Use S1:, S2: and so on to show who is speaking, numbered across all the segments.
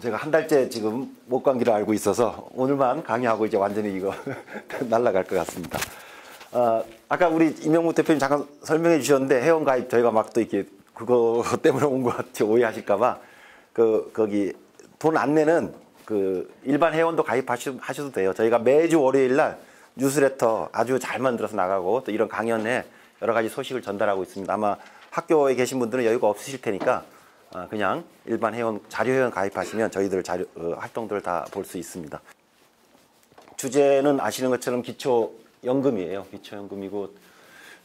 S1: 제가 한 달째 지금 목감기를 앓고 있어서 오늘만 강의하고 이제 완전히 이거 날아갈 것 같습니다. 아까 우리 이명무 대표님 잠깐 설명해 주셨는데 회원가입 저희가 막 또 이렇게 그거 때문에 온 것 같이 오해하실까봐 거기 돈 안 내는 일반 회원도 가입하셔도 돼요. 저희가 매주 월요일 날 뉴스레터 아주 잘 만들어서 나가고 또 이런 강연에 여러 가지 소식을 전달하고 있습니다. 아마 학교에 계신 분들은 여유가 없으실 테니까 그냥 일반 회원, 자료회원 가입하시면 저희들 활동들을 다 볼 수 있습니다. 주제는 아시는 것처럼 기초연금이에요. 기초연금이고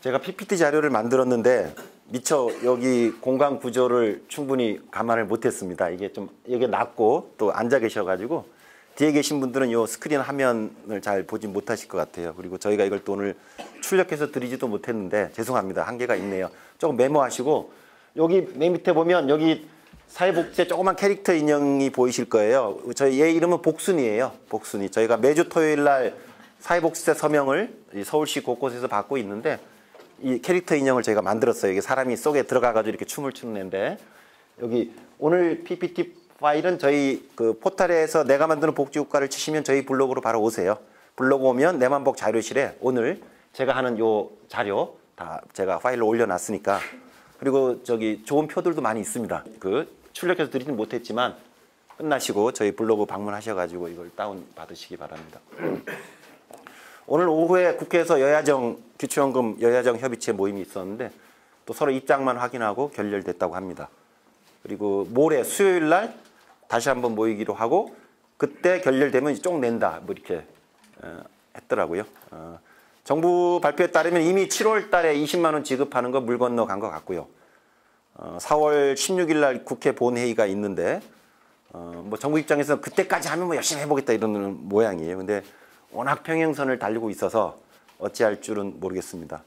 S1: 제가 PPT 자료를 만들었는데 미처 여기 공간 구조를 충분히 감안을 못했습니다. 이게 낮고 또 앉아 계셔가지고 뒤에 계신 분들은 이 스크린 화면을 잘 보지 못하실 것 같아요. 그리고 저희가 이걸 또 오늘 출력해서 드리지도 못했는데 죄송합니다. 한계가 있네요. 조금 메모하시고 여기 맨 밑에 보면 여기 사회복지의 조그만 캐릭터 인형이 보이실 거예요. 저희 얘 이름은 복순이에요. 복순이. 저희가 매주 토요일 날 사회복지세 서명을 서울시 곳곳에서 받고 있는데 이 캐릭터 인형을 저희가 만들었어요. 이게 사람이 속에 들어가가지고 이렇게 춤을 추는 애인데 여기 오늘 PPT 파일은 저희 포털에서 내가 만드는 복지국가를 치시면 저희 블로그로 바로 오세요. 블로그 오면 내만복 자료실에 오늘 제가 하는 요 자료 다 제가 파일로 올려놨으니까 그리고 저기 좋은 표들도 많이 있습니다. 출력해서 드리진 못했지만 끝나시고 저희 블로그 방문하셔가지고 이걸 다운 받으시기 바랍니다. 오늘 오후에 국회에서 기초연금 여야정 협의체 모임이 있었는데 또 서로 입장만 확인하고 결렬됐다고 합니다. 그리고 모레 수요일 날 다시 한번 모이기로 하고 그때 결렬되면 쪽 낸다 뭐 이렇게 했더라고요. 정부 발표에 따르면 이미 7월 달에 20만 원 지급하는 거 물 건너 간 것 같고요. 4월 16일 날 국회 본회의가 있는데 뭐 정부 입장에서 그때까지 하면 뭐 열심히 해보겠다 이러는 모양이에요. 근데 워낙 평행선을 달리고 있어서 어찌할 줄은 모르겠습니다.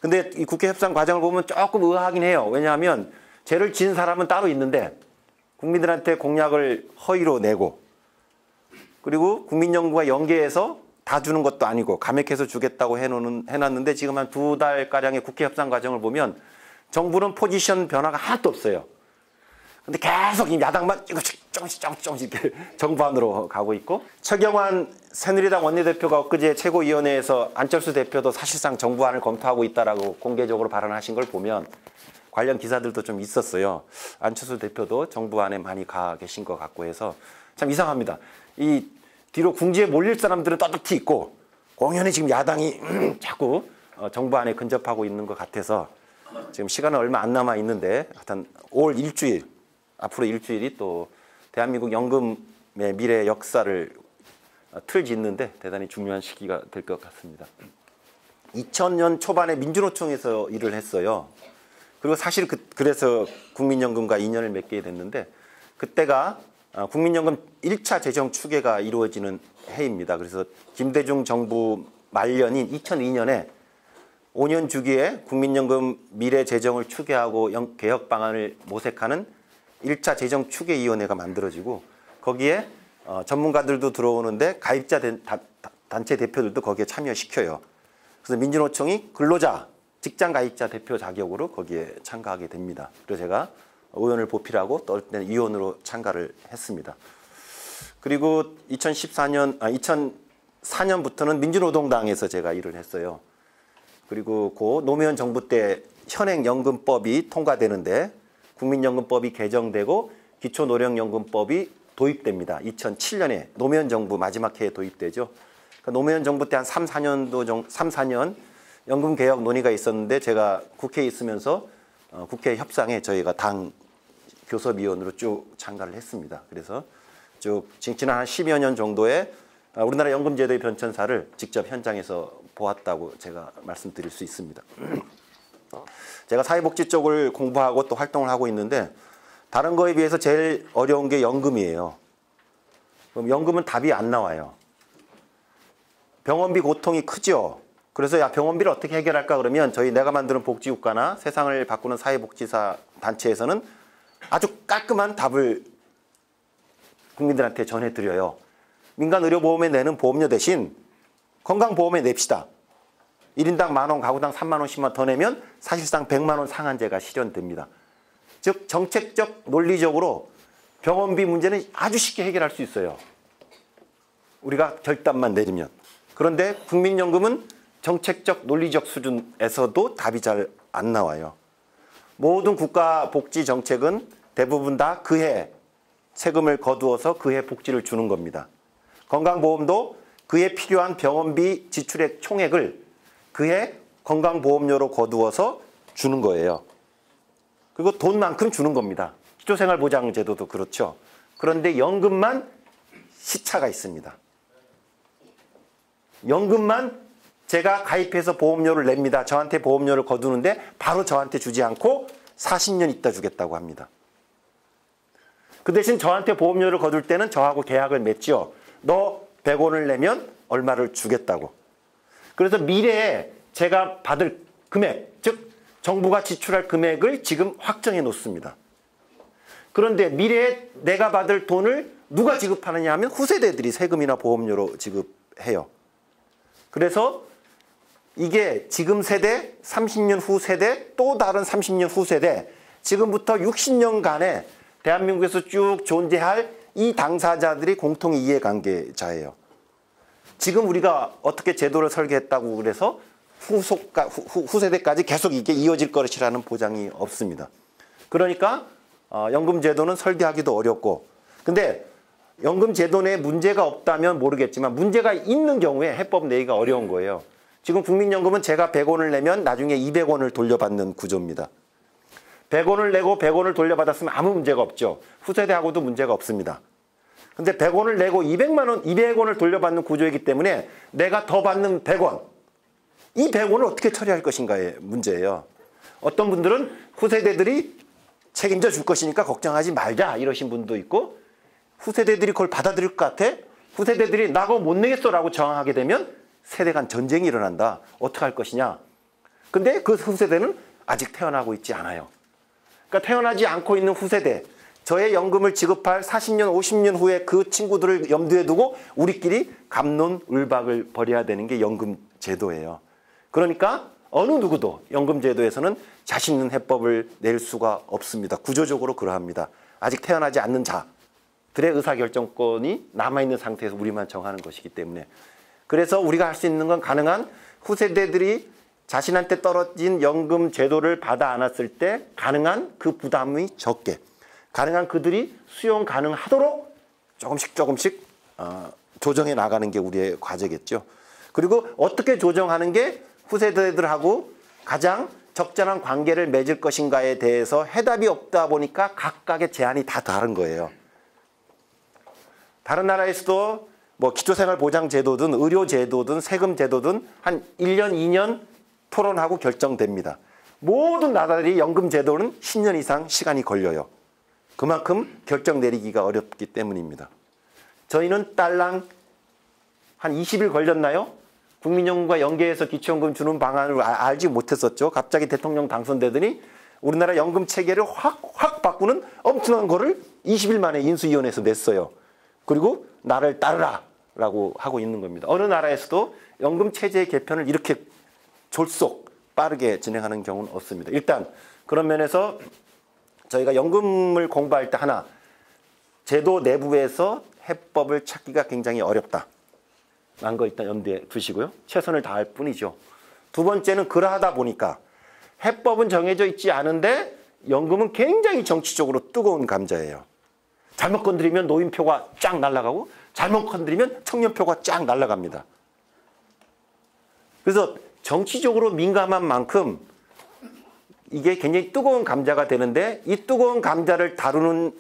S1: 근데 이 국회 협상 과정을 보면 조금 의아하긴 해요. 왜냐하면 죄를 지은 사람은 따로 있는데 국민들한테 공약을 허위로 내고 그리고 국민연금과 연계해서 다 주는 것도 아니고 감액해서 주겠다고 해놨는데 지금 한 2달가량의 국회 협상 과정을 보면 정부는 포지션 변화가 하나도 없어요. 근데 계속 이 야당만 조금씩 이렇게 정부 안으로 가고 있고 최경환 새누리당 원내대표가 엊그제 최고위원회에서 안철수 대표도 사실상 정부안을 검토하고 있다라고 공개적으로 발언하신 걸 보면 관련 기사들도 좀 있었어요. 안철수 대표도 정부안에 많이 가 계신 것 같고 해서 참 이상합니다. 이 뒤로 궁지에 몰릴 사람들은 떳떳히 있고 공연히 지금 야당이 자꾸 정부안에 근접하고 있는 것 같아서 지금 시간은 얼마 안 남아 있는데 하여튼 올 일주일 앞으로 일주일이 또 대한민국 연금의 미래 역사를 틀짓는데 대단히 중요한 시기가 될 것 같습니다. 2000년 초반에 민주노총에서 일을 했어요. 그리고 사실 그래서 국민연금과 인연을 맺게 됐는데 그때가 국민연금 1차 재정 추계가 이루어지는 해입니다. 그래서 김대중 정부 말년인 2002년에 5년 주기에 국민연금 미래 재정을 추계하고 개혁 방안을 모색하는 1차 재정 추계위원회가 만들어지고 거기에 전문가들도 들어오는데 가입자 단체 대표들도 거기에 참여시켜요. 그래서 민주노총이 근로자, 직장 가입자 대표 자격으로 거기에 참가하게 됩니다. 그래서 제가 의원을 보필하고 또 어떤 위원으로 참가를 했습니다. 그리고 2004년부터는 민주노동당에서 제가 일을 했어요. 그리고 그 노무현 정부 때 현행연금법이 통과되는데 국민연금법이 개정되고 기초노령연금법이 도입됩니다. 2007년에 노무현 정부 마지막 해에 도입되죠. 그러니까 노무현 정부 때 한 3, 4년 연금개혁 논의가 있었는데 제가 국회에 있으면서 국회 협상에 저희가 당 교섭위원으로 쭉 참가를 했습니다. 그래서 쭉 지난 한 10여 년 정도의 우리나라 연금제도의 변천사를 직접 현장에서 보았다고 제가 말씀드릴 수 있습니다. 제가 사회복지 쪽을 공부하고 또 활동을 하고 있는데 다른 거에 비해서 제일 어려운 게 연금이에요. 그럼 연금은 답이 안 나와요. 병원비 고통이 크죠. 그래서 야 병원비를 어떻게 해결할까 그러면 저희 내가 만드는 복지국가나 세상을 바꾸는 사회복지사 단체에서는 아주 깔끔한 답을 국민들한테 전해드려요. 민간의료보험에 내는 보험료 대신 건강보험에 냅시다. 1인당 10,000원, 가구당 30,000원씩만 더 내면 사실상 100만 원 상한제가 실현됩니다. 즉 정책적 논리적으로 병원비 문제는 아주 쉽게 해결할 수 있어요. 우리가 결단만 내리면. 그런데 국민연금은 정책적 논리적 수준에서도 답이 잘 안 나와요. 모든 국가 복지 정책은 대부분 다 그해 세금을 거두어서 그해 복지를 주는 겁니다. 건강보험도 그해 필요한 병원비 지출액 총액을 그해 건강보험료로 거두어서 주는 거예요. 그리고 돈만큼 주는 겁니다. 기초생활보장제도도 그렇죠. 그런데 연금만 시차가 있습니다. 연금만 제가 가입해서 보험료를 냅니다. 저한테 보험료를 거두는데 바로 저한테 주지 않고 40년 있다 주겠다고 합니다. 그 대신 저한테 보험료를 거둘 때는 저하고 계약을 맺죠. 너 100원을 내면 얼마를 주겠다고. 그래서 미래에 제가 받을 금액, 즉 정부가 지출할 금액을 지금 확정해 놓습니다. 그런데 미래에 내가 받을 돈을 누가 지급하느냐 하면 후세대들이 세금이나 보험료로 지급해요. 그래서 이게 지금 세대, 30년 후 세대, 또 다른 30년 후 세대, 지금부터 60년간의 대한민국에서 쭉 존재할 이 당사자들이 공통 이해관계자예요. 지금 우리가 어떻게 제도를 설계했다고 그래서 후세대까지 계속 이게 이어질 것이라는 보장이 없습니다. 그러니까 연금제도는 설계하기도 어렵고, 근데 연금제도 내에 문제가 없다면 모르겠지만 문제가 있는 경우에 해법 내기가 어려운 거예요. 지금 국민연금은 제가 100원을 내면 나중에 200원을 돌려받는 구조입니다. 100원을 내고 100원을 돌려받았으면 아무 문제가 없죠. 후세대하고도 문제가 없습니다. 근데 100원을 내고 200원을 돌려받는 구조이기 때문에 내가 더 받는 100원, 이 100원을 어떻게 처리할 것인가의 문제예요. 어떤 분들은 후세대들이 책임져 줄 것이니까 걱정하지 말자 이러신 분도 있고, 후세대들이 그걸 받아들일 것 같아? 후세대들이 나 그거 못 내겠어 라고 저항하게 되면 세대 간 전쟁이 일어난다. 어떻게 할 것이냐. 근데 그 후세대는 아직 태어나고 있지 않아요. 그러니까 태어나지 않고 있는 후세대, 저의 연금을 지급할 40년, 50년 후에 그 친구들을 염두에 두고 우리끼리 갑론을박을 벌여야 되는 게 연금제도예요. 그러니까 어느 누구도 연금제도에서는 자신 있는 해법을 낼 수가 없습니다. 구조적으로 그러합니다. 아직 태어나지 않는 자들의 의사결정권이 남아있는 상태에서 우리만 정하는 것이기 때문에. 그래서 우리가 할 수 있는 건 가능한 후세대들이 자신한테 떨어진 연금 제도를 받아 안았을 때 가능한 그 부담이 적게, 가능한 그들이 수용 가능하도록 조금씩 조정해 나가는 게 우리의 과제겠죠. 그리고 어떻게 조정하는 게 후세대들하고 가장 적절한 관계를 맺을 것인가에 대해서 해답이 없다 보니까 각각의 제안이 다 다른 거예요. 다른 나라에서도 뭐 기초생활보장제도든 의료제도든 세금제도든 한 1년, 2년 토론하고 결정됩니다. 모든 나라들이 연금제도는 10년 이상 시간이 걸려요. 그만큼 결정 내리기가 어렵기 때문입니다. 저희는 딸랑 한 20일 걸렸나요? 국민연금과 연계해서 기초연금 주는 방안을 알지 못했었죠. 갑자기 대통령 당선되더니 우리나라 연금 체계를 확 바꾸는 엄청난 거를 20일 만에 인수위원회에서 냈어요. 그리고 나를 따르라 라고 하고 있는 겁니다. 어느 나라에서도 연금 체제 개편을 이렇게 졸속 빠르게 진행하는 경우는 없습니다. 일단 그런 면에서 저희가 연금을 공부할 때 하나, 제도 내부에서 해법을 찾기가 굉장히 어렵다 라는 거 일단 염두에 두시고요. 최선을 다할 뿐이죠. 두 번째는 그러하다 보니까 해법은 정해져 있지 않은데 연금은 굉장히 정치적으로 뜨거운 감자예요. 잘못 건드리면 노인표가 쫙 날아가고 잘못 건드리면 청년표가 쫙 날아갑니다. 그래서 정치적으로 민감한 만큼 이게 굉장히 뜨거운 감자가 되는데, 이 뜨거운 감자를 다루는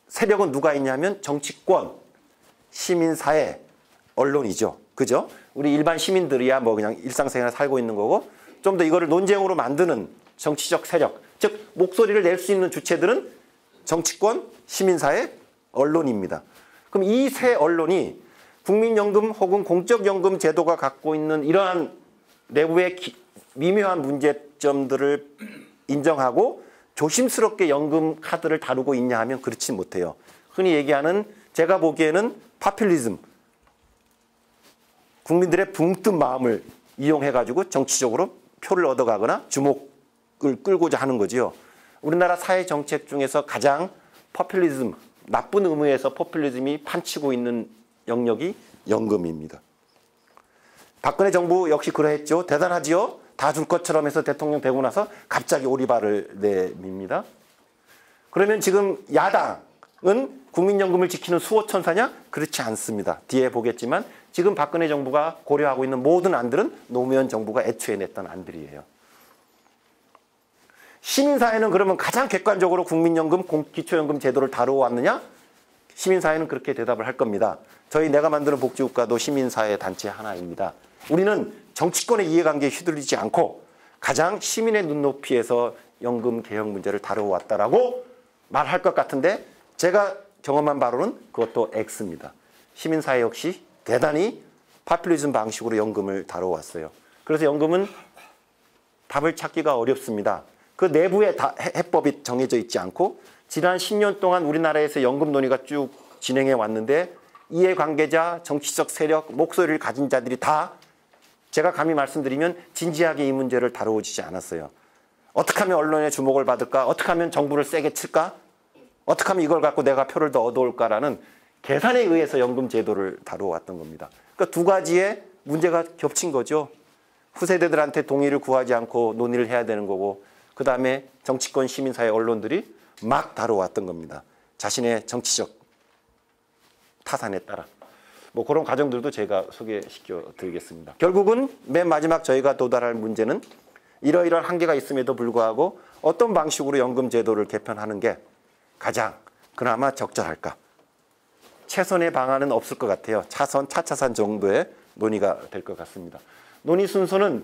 S1: 세력은 누가 있냐면 정치권, 시민사회, 언론이죠. 그죠? 우리 일반 시민들이야 뭐 그냥 일상생활 살고 있는 거고, 좀 더 이거를 논쟁으로 만드는 정치적 세력, 즉 목소리를 낼 수 있는 주체들은 정치권, 시민사회, 언론입니다. 그럼 이 세 언론이 국민연금 혹은 공적연금 제도가 갖고 있는 이러한 내부의 미묘한 문제점들을 인정하고 조심스럽게 연금 카드를 다루고 있냐 하면 그렇지 못해요. 흔히 얘기하는, 제가 보기에는 파퓰리즘, 국민들의 붕뜬 마음을 이용해가지고 정치적으로 표를 얻어가거나 주목을 끌고자 하는 거지요. 우리나라 사회 정책 중에서 가장 파퓰리즘, 나쁜 의미에서 포퓰리즘이 판치고 있는 영역이 연금입니다. 박근혜 정부 역시 그러했죠. 대단하지요. 다 줄 것처럼 해서 대통령 되고 나서 갑자기 오리발을 내밉니다. 그러면 지금 야당은 국민연금을 지키는 수호천사냐? 그렇지 않습니다. 뒤에 보겠지만 지금 박근혜 정부가 고려하고 있는 모든 안들은 노무현 정부가 애초에 냈던 안들이에요. 시민사회는 그러면 가장 객관적으로 국민연금, 기초연금 제도를 다루어왔느냐? 시민사회는 그렇게 대답을 할 겁니다. 내가 만드는 복지국가도 시민사회 단체 하나입니다. 우리는 정치권의 이해관계에 휘둘리지 않고 가장 시민의 눈높이에서 연금 개혁 문제를 다루어왔다라고 말할 것 같은데 제가 경험한 바로는 그것도 X입니다. 시민사회 역시 대단히 파퓰리즘 방식으로 연금을 다뤄왔어요. 그래서 연금은 답을 찾기가 어렵습니다. 그 내부에 해법이 정해져 있지 않고 지난 10년 동안 우리나라에서 연금 논의가 쭉 진행해 왔는데 이해관계자, 정치적 세력, 목소리를 가진 자들이 다 제가 감히 말씀드리면 진지하게 이 문제를 다루어지지 않았어요. 어떻게 하면 언론의 주목을 받을까? 어떻게 하면 정부를 세게 칠까? 어떻게 하면 이걸 갖고 내가 표를 더 얻어올까라는 계산에 의해서 연금 제도를 다루어왔던 겁니다. 그러니까 두 가지의 문제가 겹친 거죠. 후세대들한테 동의를 구하지 않고 논의를 해야 되는 거고 그 다음에 정치권, 시민사회, 언론들이 막 다뤄왔던 겁니다. 자신의 정치적 타산에 따라. 그런 과정들도 제가 소개시켜 드리겠습니다. 결국은 맨 마지막 저희가 도달할 문제는 이러이러한 한계가 있음에도 불구하고 어떤 방식으로 연금 제도를 개편하는 게 가장 그나마 적절할까? 최선의 방안은 없을 것 같아요. 차차산 정도의 논의가 될 것 같습니다. 논의 순서는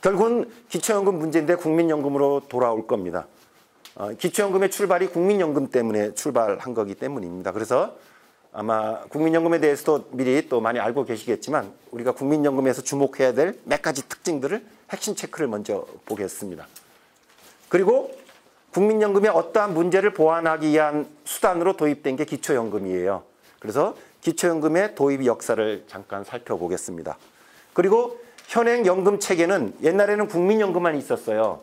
S1: 결국은 기초연금 문제인데 국민연금으로 돌아올 겁니다. 기초연금의 출발이 국민연금 때문에 출발한 거기 때문입니다. 그래서 아마 국민연금에 대해서도 미리 또 많이 알고 계시겠지만 우리가 국민연금에서 주목해야 될 몇 가지 특징들을 핵심 체크를 먼저 보겠습니다. 그리고 국민연금의 어떠한 문제를 보완하기 위한 수단으로 도입된 게 기초연금이에요. 그래서 기초연금의 도입 역사를 잠깐 살펴보겠습니다. 그리고 현행 연금 체계는 옛날에는 국민연금만 있었어요.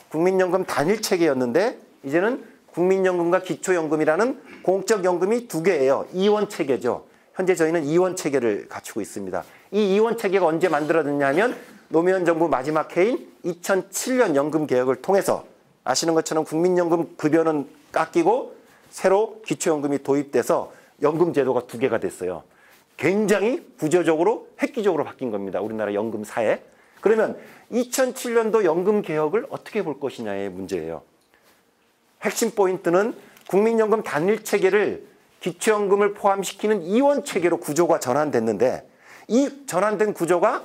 S1: 국민연금 단일 체계였는데 이제는 국민연금과 기초연금이라는 공적 연금이 두 개예요. 이원 체계죠. 현재 저희는 이원 체계를 갖추고 있습니다. 이 이원 체계가 언제 만들어졌냐면 노무현 정부 마지막 해인 2007년 연금 개혁을 통해서 아시는 것처럼 국민연금 급여는 깎이고 새로 기초연금이 도입돼서 연금 제도가 두 개가 됐어요. 굉장히 구조적으로 획기적으로 바뀐 겁니다. 우리나라 연금사에. 그러면 2007년도 연금 개혁을 어떻게 볼 것이냐의 문제예요. 핵심 포인트는 국민연금 단일 체계를 기초연금을 포함시키는 이원 체계로 구조가 전환됐는데 이 전환된 구조가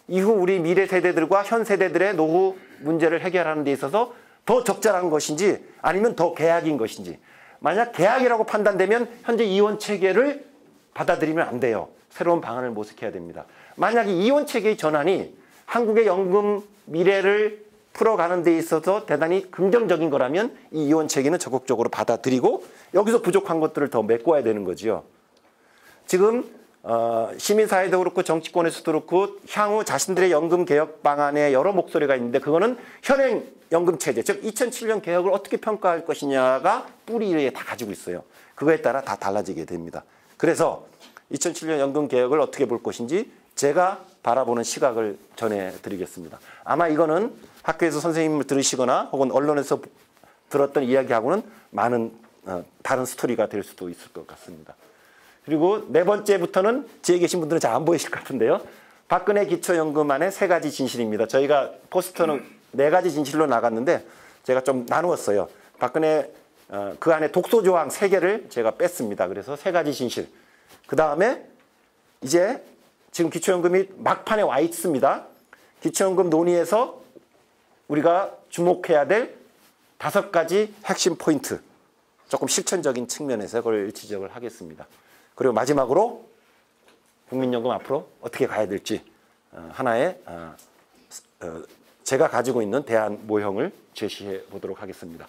S1: 이후 우리 미래 세대들과 현 세대들의 노후 문제를 해결하는 데 있어서 더 적절한 것인지 아니면 더 개약인 것인지 만약 개약이라고 판단되면 현재 이원 체계를 받아들이면 안 돼요. 새로운 방안을 모색해야 됩니다. 만약 이 이원 체계의 전환이 한국의 연금 미래를 풀어가는 데 있어서 대단히 긍정적인 거라면 이 이원 체계는 적극적으로 받아들이고 여기서 부족한 것들을 더 메꿔야 되는 거죠. 지금 시민사회도 그렇고 정치권에서도 그렇고 향후 자신들의 연금 개혁 방안에 여러 목소리가 있는데 그거는 현행 연금 체제, 즉 2007년 개혁을 어떻게 평가할 것이냐가 뿌리에 다 가지고 있어요. 그거에 따라 다 달라지게 됩니다. 그래서 2007년 연금 개혁을 어떻게 볼 것인지 제가 바라보는 시각을 전해드리겠습니다. 아마 이거는 학교에서 선생님을 들으시거나 혹은 언론에서 들었던 이야기하고는 많은 다른 스토리가 될 수도 있을 것 같습니다. 그리고 네 번째부터는 뒤에 계신 분들은 잘 안 보이실 것 같은데요. 박근혜 기초연금안의 세 가지 진실입니다. 저희가 포스터는 네 가지 진실로 나갔는데 제가 좀 나누었어요. 박근혜 그 안에 독소조항 세 개를 제가 뺐습니다. 그래서 세 가지 진실. 그 다음에 이제 지금 기초연금이 막판에 와 있습니다. 기초연금 논의에서 우리가 주목해야 될 5가지 핵심 포인트. 조금 실천적인 측면에서 그걸 지적을 하겠습니다. 그리고 마지막으로 국민연금 앞으로 어떻게 가야 될지 하나의 제가 가지고 있는 대안 모형을 제시해 보도록 하겠습니다.